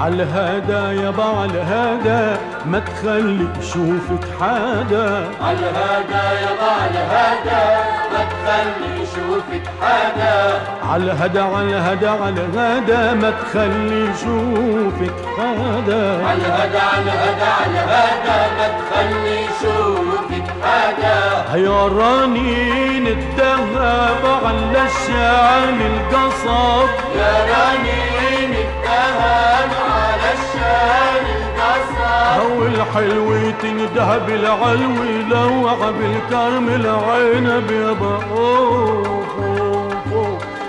عالهدى يابا عالهدى ما تخلي شوفك حدا. عالهدى يابا عالهدى ما تخلي شوفك حدا. عالهدى عالهدى عالهدى ما تخلي شوفك حدا. عالهدى عالهدى عالهدى ما تخلي شوفك حدا. يا رنين الذهب على الشعل القصب. يا رنين الذهب على الشعل القصب. هو الحلو تندهب العلوي لوع بالكرم العنب يابا.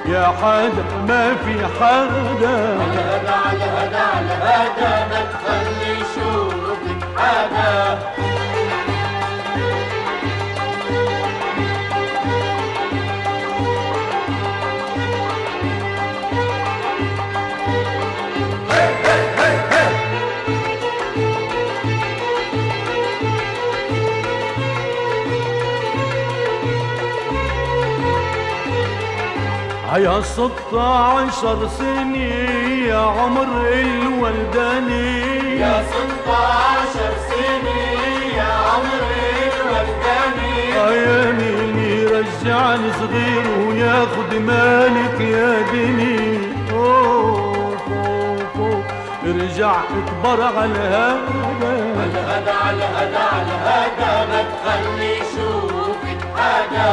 يا حدا ما في حدا. عالهدى عالهدى عالهدى ما تخلي شوفك حدا. يا 16 سنة يا عمر الولداني. يا 16 سنة يا عمر الولداني. يا مين يرجعني صغير وياخد مالك يا دني. ارجع اكبر على هذا. عالهدى عالهدى عالهدى ما تخلي شوفك حدا.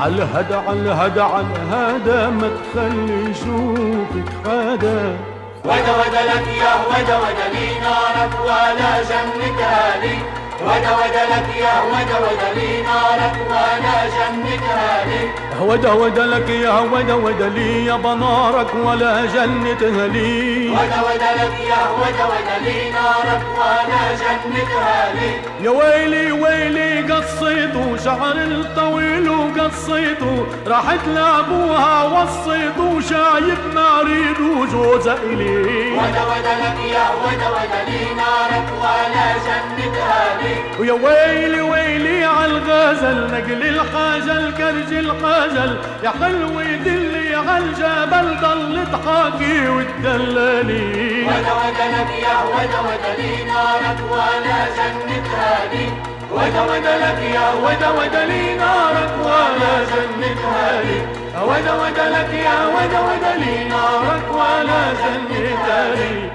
عالهدى عالهدى عالهدى ما تخلي شوفك حدا. ودا ودا لك يا ودا ودا لي نارك ولا جنتها لي. ودا ودا لك يا ودا ودا لي نارك ولا جنتها لي. ودا ودا لك يا ودا ودا لي يا بنارك ولا جنتها لي. ودا ودا لك يا ودا ودا لي نارك ولا جنتها لي. يا ويلي ويلي قصيته شعر الطويل وقصيته راحت لابوها وصيته شايف ما اريد وجوزها الي. ودا ودا لك يا ودا ودا لي نارك ولا جنتها لي. ويا ويلي ويلي عالغزل نقل الحاجل كرج الحاجل يا حلو يدلي عالجبل ضل تحاكي وتدللي. ودا ودا لك يا ودا ودا لي نارك ولا جنتها لي. ودا ودا لك يا ودا ودا لي نارك ولا جنتها لي. ودا ودا لك يا ودا ودا لي نارك ولا جنتها لي.